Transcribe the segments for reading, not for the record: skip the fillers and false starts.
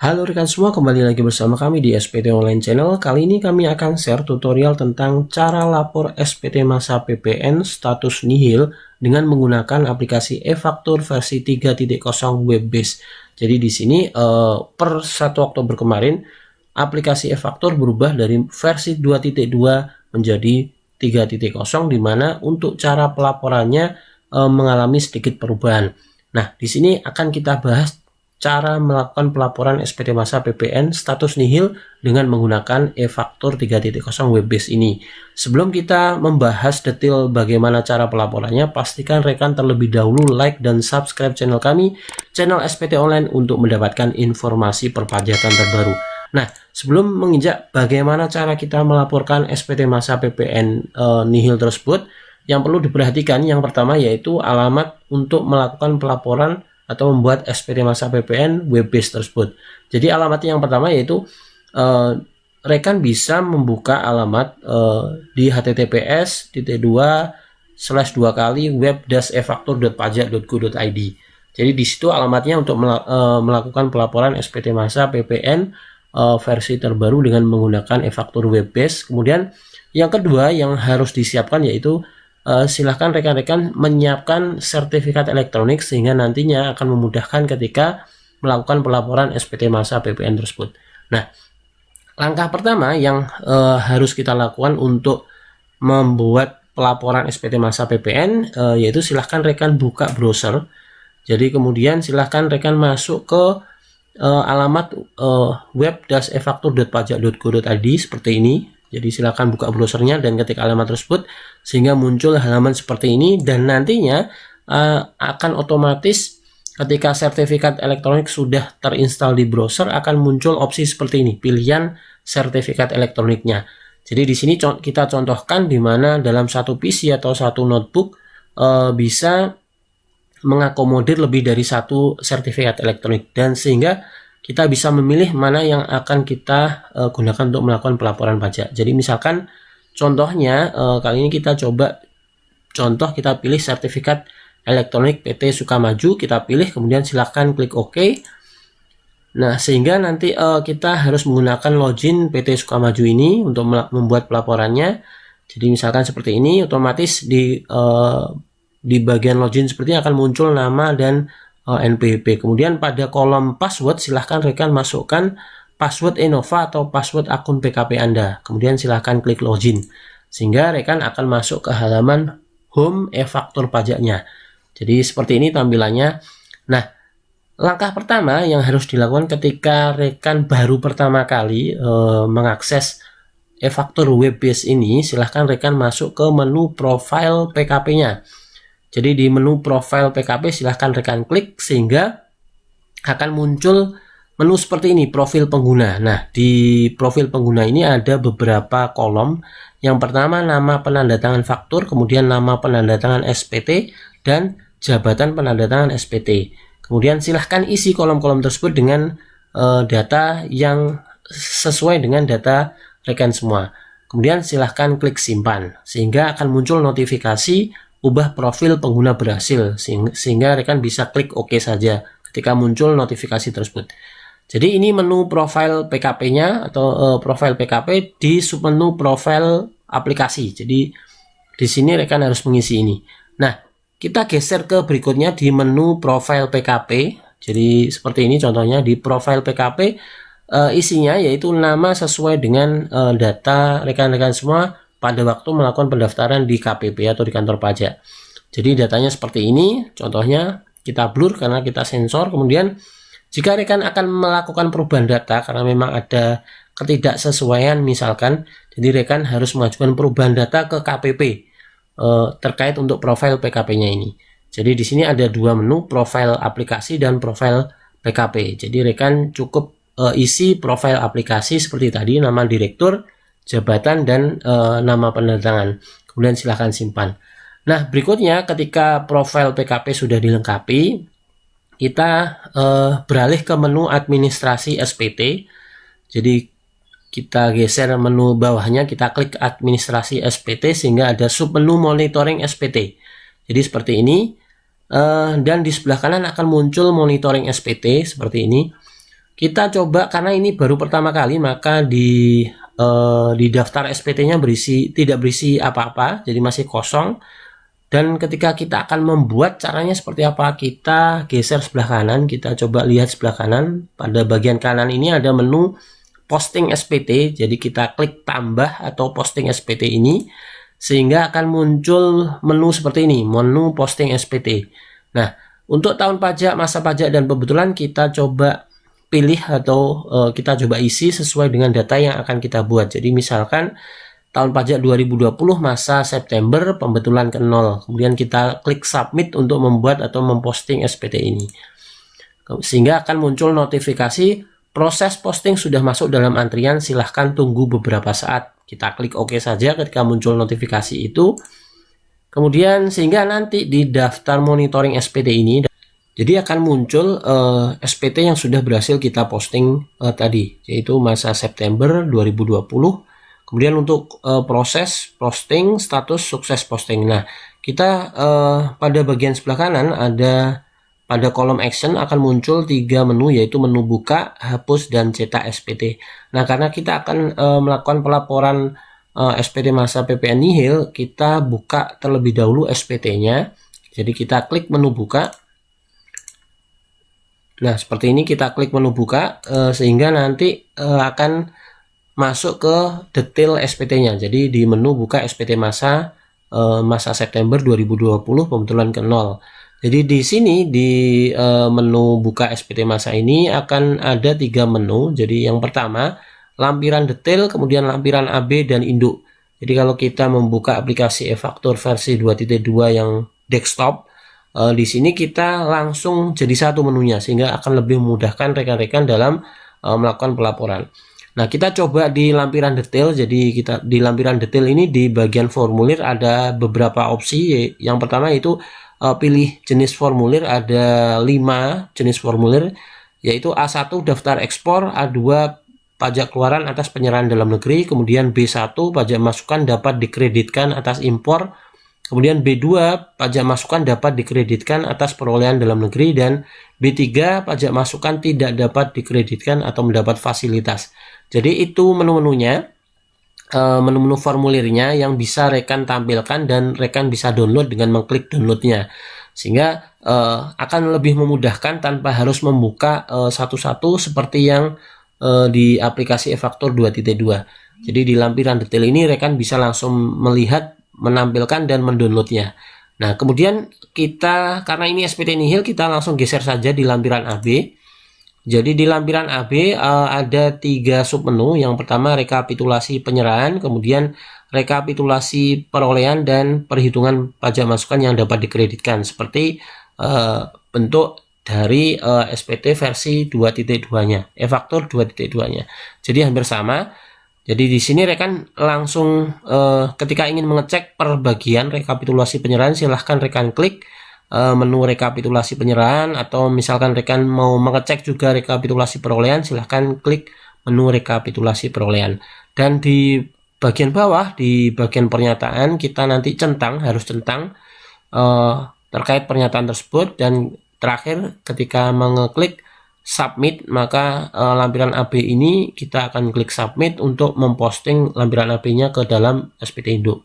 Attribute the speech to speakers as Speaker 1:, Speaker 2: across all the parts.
Speaker 1: Halo rekan semua, kembali lagi bersama kami di SPT Online Channel. Kali ini kami akan share tutorial tentang cara lapor SPT masa PPN status nihil dengan menggunakan aplikasi e-faktur versi 3.0 web based. Jadi di sini per 1 Oktober kemarin aplikasi e-faktur berubah dari versi 2.2 menjadi 3.0, di mana untuk cara pelaporannya mengalami sedikit perubahan. Nah, di sini akan kita bahas cara melakukan pelaporan SPT masa PPN status nihil dengan menggunakan e-faktur 3.0 web base ini. Sebelum kita membahas detail bagaimana cara pelaporannya, pastikan rekan terlebih dahulu like dan subscribe channel kami, channel SPT Online, untuk mendapatkan informasi perpajakan terbaru. Nah, sebelum menginjak bagaimana cara kita melaporkan SPT masa PPN nihil tersebut, yang perlu diperhatikan yang pertama yaitu alamat untuk melakukan pelaporan atau membuat SPT masa PPN web based tersebut. Jadi alamatnya yang pertama yaitu rekan bisa membuka alamat di https://web-efaktur.pajak.go.id. Jadi di situ alamatnya untuk melakukan pelaporan SPT masa PPN versi terbaru dengan menggunakan e-faktur web based. Kemudian yang kedua yang harus disiapkan yaitu silahkan rekan-rekan menyiapkan sertifikat elektronik sehingga nantinya akan memudahkan ketika melakukan pelaporan SPT masa PPN tersebut. Nah, langkah pertama yang harus kita lakukan untuk membuat pelaporan SPT masa PPN yaitu silahkan rekan buka browser. Jadi kemudian silahkan rekan masuk ke alamat web-efaktur.pajak.go.id seperti ini. Jadi silakan buka browsernya dan ketik alamat tersebut sehingga muncul halaman seperti ini, dan nantinya akan otomatis ketika sertifikat elektronik sudah terinstall di browser akan muncul opsi seperti ini, pilihan sertifikat elektroniknya. Jadi di sini kita contohkan di mana dalam satu PC atau satu notebook bisa mengakomodir lebih dari satu sertifikat elektronik, dan sehingga kita bisa memilih mana yang akan kita gunakan untuk melakukan pelaporan pajak. Jadi misalkan contohnya kali ini kita coba kita pilih sertifikat elektronik PT Sukamaju, kita pilih, kemudian silakan klik OK. Nah, sehingga nanti kita harus menggunakan login PT Sukamaju ini untuk membuat pelaporannya. Jadi misalkan seperti ini, otomatis di bagian login seperti ini akan muncul nama dan NPWP. Kemudian pada kolom password silahkan rekan masukkan password Innova atau password akun PKP Anda. Kemudian silahkan klik login sehingga rekan akan masuk ke halaman home e-faktur pajaknya. Jadi seperti ini tampilannya. Nah, langkah pertama yang harus dilakukan ketika rekan baru pertama kali mengakses e-faktur web base ini, silahkan rekan masuk ke menu profile PKP-nya. Jadi di menu profile PKP silahkan rekan klik sehingga akan muncul menu seperti ini, profil pengguna. Nah, di profil pengguna ini ada beberapa kolom. Yang pertama nama penandatangan faktur, kemudian nama penandatangan SPT, dan jabatan penandatangan SPT. Kemudian silahkan isi kolom-kolom tersebut dengan data yang sesuai dengan data rekan semua. Kemudian silahkan klik simpan sehingga akan muncul notifikasi ubah profil pengguna berhasil, sehingga rekan bisa klik OK saja ketika muncul notifikasi tersebut. Jadi ini menu profil PKP-nya atau profil PKP di submenu profil aplikasi. Jadi di sini rekan harus mengisi ini. Nah, kita geser ke berikutnya di menu profil PKP. Jadi seperti ini contohnya di profil PKP, isinya yaitu nama sesuai dengan data rekan-rekan semua pada waktu melakukan pendaftaran di KPP atau di kantor pajak. Jadi datanya seperti ini, contohnya kita blur karena kita sensor. Kemudian jika rekan akan melakukan perubahan data karena memang ada ketidaksesuaian misalkan, jadi rekan harus mengajukan perubahan data ke KPP terkait untuk profil PKP-nya ini. Jadi di sini ada dua menu, profil aplikasi dan profil PKP. Jadi rekan cukup isi profil aplikasi seperti tadi, nama direktur, jabatan, dan nama penandatangan. Kemudian silahkan simpan. Nah, berikutnya ketika profil PKP sudah dilengkapi, kita beralih ke menu administrasi SPT. Jadi kita geser menu bawahnya, kita klik administrasi SPT sehingga ada submenu monitoring SPT. Jadi seperti ini, dan di sebelah kanan akan muncul monitoring SPT seperti ini. Kita coba, karena ini baru pertama kali, maka di daftar SPT-nya tidak berisi apa-apa, jadi masih kosong. Dan ketika kita akan membuat, caranya seperti apa? Kita geser sebelah kanan, kita coba lihat sebelah kanan. Pada bagian kanan ini ada menu posting SPT, jadi kita klik tambah atau posting SPT ini, sehingga akan muncul menu seperti ini, menu posting SPT. Nah, untuk tahun pajak, masa pajak, dan pembetulan kita coba pilih atau kita coba isi sesuai dengan data yang akan kita buat. Jadi misalkan tahun pajak 2020 masa September, pembetulan ke 0. Kemudian kita klik submit untuk membuat atau memposting SPT ini. Sehingga akan muncul notifikasi proses posting sudah masuk dalam antrian, silahkan tunggu beberapa saat. Kita klik OK saja ketika muncul notifikasi itu. Kemudian sehingga nanti di daftar monitoring SPT ini, jadi akan muncul SPT yang sudah berhasil kita posting tadi, yaitu masa September 2020. Kemudian untuk proses posting, status sukses posting. Nah, kita pada bagian sebelah kanan ada pada kolom action akan muncul 3 menu, yaitu menu buka, hapus, dan cetak SPT. Nah, karena kita akan melakukan pelaporan SPT masa PPN nihil, kita buka terlebih dahulu SPT-nya. Jadi kita klik menu buka. Nah, seperti ini kita klik menu buka sehingga nanti akan masuk ke detail SPT-nya. Jadi di menu buka SPT masa September 2020 pembetulan ke 0. Jadi di sini di menu buka SPT masa ini akan ada 3 menu. Jadi yang pertama lampiran detail, kemudian lampiran AB dan induk. Jadi kalau kita membuka aplikasi e-faktur versi 2.2 yang desktop, di sini kita langsung jadi satu menunya, sehingga akan lebih memudahkan rekan-rekan dalam melakukan pelaporan. Nah, kita coba di lampiran detail. Jadi kita di lampiran detail ini di bagian formulir ada beberapa opsi. Yang pertama itu pilih jenis formulir, ada 5 jenis formulir, yaitu A1 daftar ekspor, A2 pajak keluaran atas penyerahan dalam negeri, kemudian B1 pajak masukan dapat dikreditkan atas impor, kemudian B2 pajak masukan dapat dikreditkan atas perolehan dalam negeri, dan B3 pajak masukan tidak dapat dikreditkan atau mendapat fasilitas. Jadi itu menu-menunya, menu-menu formulirnya yang bisa rekan tampilkan dan rekan bisa download dengan mengklik downloadnya, sehingga akan lebih memudahkan tanpa harus membuka satu-satu seperti yang di aplikasi e-faktur 2.2. Jadi di lampiran detail ini rekan bisa langsung melihat, menampilkan, dan mendownloadnya. Nah, kemudian kita, karena ini SPT nihil, kita langsung geser saja di lampiran AB. Jadi di lampiran AB ada 3 submenu. Yang pertama rekapitulasi penyerahan, kemudian rekapitulasi perolehan, dan perhitungan pajak masukan yang dapat dikreditkan, seperti bentuk dari SPT versi 2.2-nya, e-faktur 2.2-nya. Jadi hampir sama. Jadi di sini rekan langsung ketika ingin mengecek per bagian rekapitulasi penyerahan, silahkan rekan klik menu rekapitulasi penyerahan, atau misalkan rekan mau mengecek juga rekapitulasi perolehan, silahkan klik menu rekapitulasi perolehan. Dan di bagian bawah, di bagian pernyataan, kita nanti harus centang terkait pernyataan tersebut. Dan terakhir ketika mengeklik submit, maka lampiran AB ini kita akan klik submit untuk memposting lampiran AB-nya ke dalam SPT induk.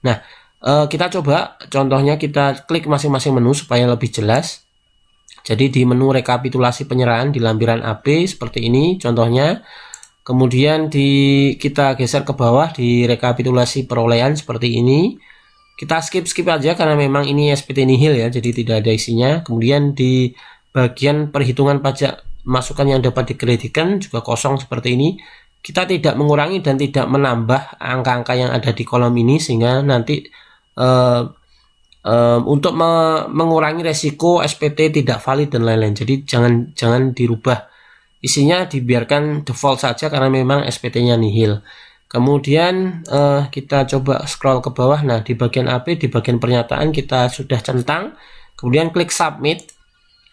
Speaker 1: Nah, kita coba contohnya, kita klik masing-masing menu supaya lebih jelas. Jadi di menu rekapitulasi penyerahan di lampiran AB seperti ini contohnya. Kemudian kita geser ke bawah di rekapitulasi perolehan seperti ini. Kita skip aja karena memang ini SPT nihil ya, jadi tidak ada isinya. Kemudian di bagian perhitungan pajak masukan yang dapat dikreditkan juga kosong seperti ini. Kita tidak mengurangi dan tidak menambah angka-angka yang ada di kolom ini, sehingga nanti untuk mengurangi resiko SPT tidak valid dan lain-lain. Jadi jangan dirubah isinya, dibiarkan default saja karena memang SPT-nya nihil. Kemudian kita coba scroll ke bawah. Nah, di bagian AB, di bagian pernyataan kita sudah centang, kemudian klik submit.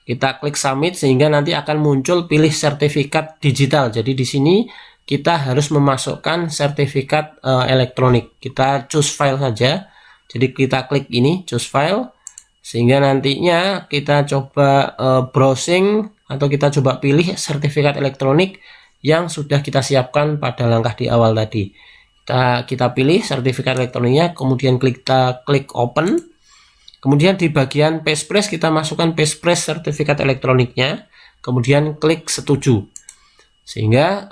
Speaker 1: Kita klik submit sehingga nanti akan muncul pilih sertifikat digital. Jadi di sini kita harus memasukkan sertifikat elektronik. Kita choose file saja. Jadi kita klik ini choose file, sehingga nantinya kita coba browsing atau kita coba pilih sertifikat elektronik yang sudah kita siapkan pada langkah di awal tadi. Kita pilih sertifikat elektroniknya, kemudian klik open. Kemudian di bagian Passphrase kita masukkan Passphrase sertifikat elektroniknya, kemudian klik setuju. Sehingga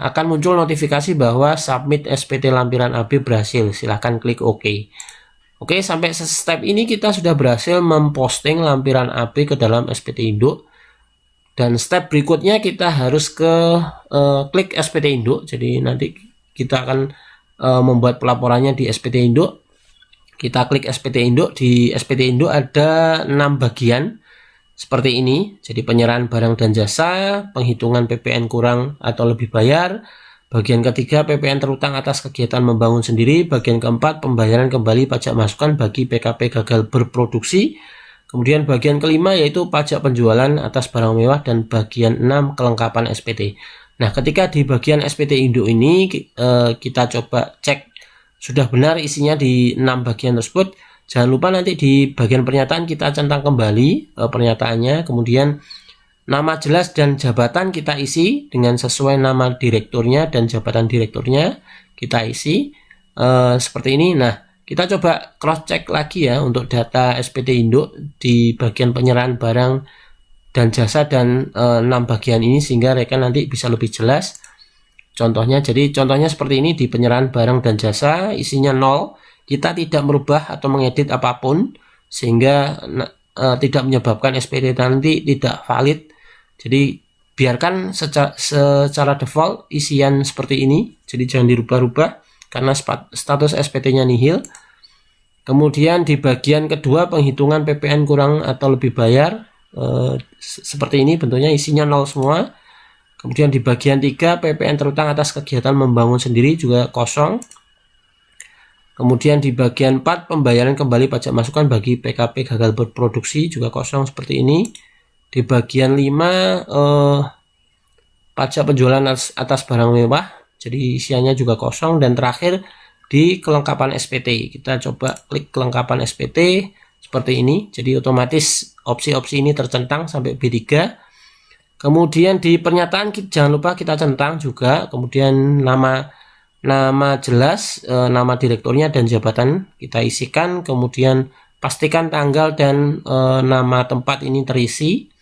Speaker 1: akan muncul notifikasi bahwa submit SPT lampiran AB berhasil. Silahkan klik OK. Oke, sampai step ini kita sudah berhasil memposting lampiran AB ke dalam SPT induk. Dan step berikutnya kita harus klik SPT induk. Jadi nanti kita akan membuat pelaporannya di SPT induk. Kita klik SPT induk. Di SPT induk ada 6 bagian seperti ini. Jadi penyerahan barang dan jasa, penghitungan PPN kurang atau lebih bayar. Bagian ketiga, PPN terutang atas kegiatan membangun sendiri. Bagian keempat, pembayaran kembali pajak masukan bagi PKP gagal berproduksi. Kemudian bagian kelima yaitu pajak penjualan atas barang mewah, dan bagian 6 kelengkapan SPT. Nah, ketika di bagian SPT induk ini kita coba cek sudah benar isinya di 6 bagian tersebut. Jangan lupa nanti di bagian pernyataan kita centang kembali pernyataannya, kemudian nama jelas dan jabatan kita isi dengan sesuai nama direkturnya dan jabatan direkturnya kita isi seperti ini. Nah, kita coba cross check lagi ya untuk data SPT induk di bagian penyerahan barang dan jasa dan 6 bagian ini, sehingga rekan nanti bisa lebih jelas. Contohnya, jadi contohnya seperti ini. Di penyerahan barang dan jasa isinya 0. Kita tidak merubah atau mengedit apapun, sehingga tidak menyebabkan SPT nanti tidak valid. Jadi biarkan secara default isian seperti ini, jadi jangan dirubah-rubah karena status SPT-nya nihil. Kemudian di bagian kedua, penghitungan PPN kurang atau lebih bayar, seperti ini bentuknya, isinya 0 semua. Kemudian di bagian 3, PPN terutang atas kegiatan membangun sendiri juga kosong. Kemudian di bagian 4, pembayaran kembali pajak masukan bagi PKP gagal berproduksi juga kosong seperti ini. Di bagian 5, pajak penjualan atas barang mewah, jadi isiannya juga kosong. Dan terakhir di kelengkapan SPT, kita coba klik kelengkapan SPT seperti ini. Jadi otomatis opsi-opsi ini tercentang sampai B3. Kemudian di pernyataan jangan lupa kita centang juga, kemudian nama jelas, nama direkturnya dan jabatan kita isikan, kemudian pastikan tanggal dan nama tempat ini terisi,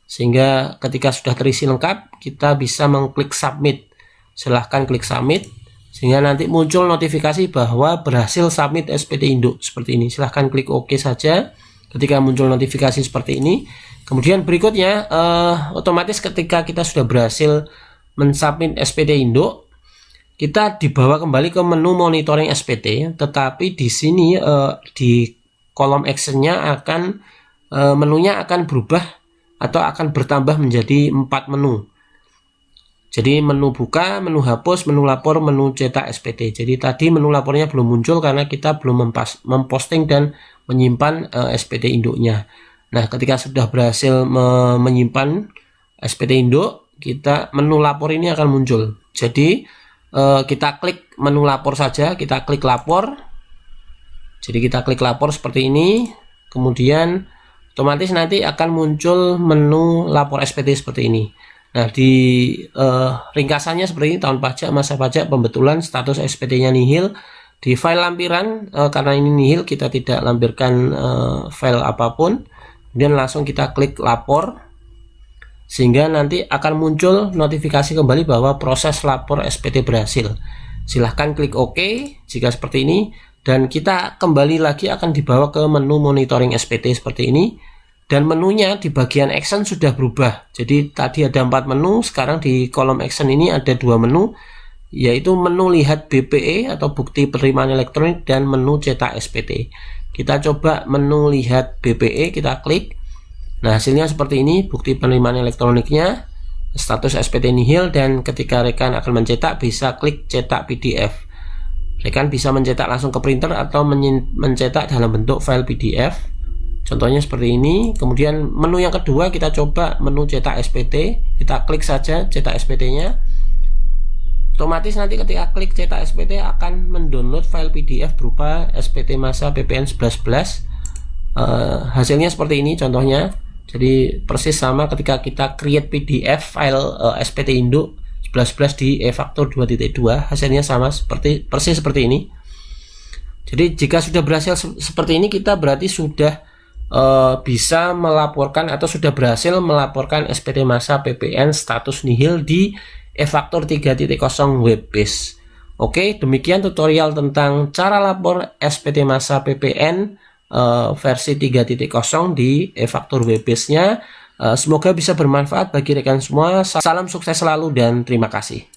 Speaker 1: sehingga ketika sudah terisi lengkap kita bisa mengklik submit. Silahkan klik submit sehingga nanti muncul notifikasi bahwa berhasil submit SPT induk seperti ini. Silahkan klik OK saja ketika muncul notifikasi seperti ini. Kemudian berikutnya otomatis ketika kita sudah berhasil mensubmit SPT induk, kita dibawa kembali ke menu monitoring SPT, tetapi di sini di kolom actionnya akan menunya akan berubah atau akan bertambah menjadi 4 menu. Jadi menu buka, menu hapus, menu lapor, menu cetak SPT. Jadi tadi menu lapornya belum muncul karena kita belum memposting dan menyimpan SPT induknya. Nah, ketika sudah berhasil menyimpan SPT induk, menu lapor ini akan muncul. Jadi kita klik menu lapor saja, kita klik lapor. Jadi kita klik lapor seperti ini, kemudian otomatis nanti akan muncul menu lapor SPT seperti ini. Nah, di ringkasannya seperti ini: tahun pajak, masa pajak, pembetulan, status SPT-nya nihil. Di file lampiran, karena ini nihil, kita tidak lampirkan file apapun. Kemudian langsung kita klik lapor, sehingga nanti akan muncul notifikasi kembali bahwa proses lapor SPT berhasil. Silahkan klik OK jika seperti ini, dan kita kembali lagi akan dibawa ke menu monitoring SPT seperti ini. Dan menunya di bagian action sudah berubah. Jadi tadi ada 4 menu, sekarang di kolom action ini ada 2 menu, yaitu menu lihat BPE atau bukti penerimaan elektronik dan menu cetak SPT. Kita coba menu lihat BPE, kita klik. Nah, hasilnya seperti ini, bukti penerimaan elektroniknya, status SPT nihil, dan ketika rekan akan mencetak bisa klik cetak PDF. Rekan bisa mencetak langsung ke printer atau mencetak dalam bentuk file PDF. Contohnya seperti ini. Kemudian menu yang kedua kita coba menu cetak SPT. Kita klik saja cetak SPT-nya. Otomatis nanti ketika klik cetak SPT akan mendownload file PDF berupa SPT masa PPN 1111. Hasilnya seperti ini contohnya. Jadi persis sama ketika kita create PDF file SPT induk 1111 di e-faktur 2.2, hasilnya sama persis seperti ini. Jadi jika sudah berhasil seperti ini, kita berarti sudah bisa melaporkan atau sudah berhasil melaporkan SPT masa PPN status nihil di e-faktur 3.0 web-based. Oke, demikian tutorial tentang cara lapor SPT masa PPN versi 3.0 di e-faktur web-based-nya. Semoga bisa bermanfaat bagi rekan semua. Salam sukses selalu dan terima kasih.